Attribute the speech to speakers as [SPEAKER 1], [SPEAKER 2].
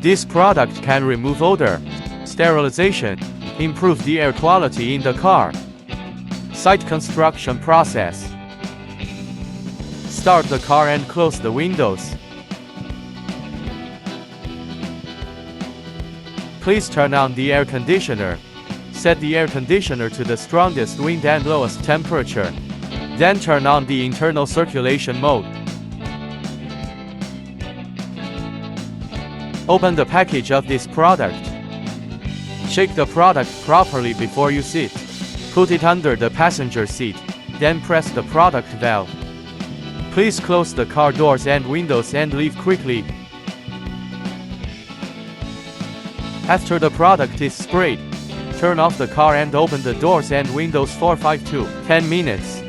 [SPEAKER 1] This product can remove odor, sterilization, improve the air quality in the car. Site construction process. Start the car and close the windows. Please turn on the air conditioner. Set the air conditioner to the strongest wind and lowest temperature. Then turn on the internal circulation mode. Open the package of this product. Shake the product properly before you sit. Put it under the passenger seat. Then press the product valve. Please close the car doors and windows and leave quickly. After the product is sprayed, turn off the car and open the doors and windows for 5 to 10 minutes.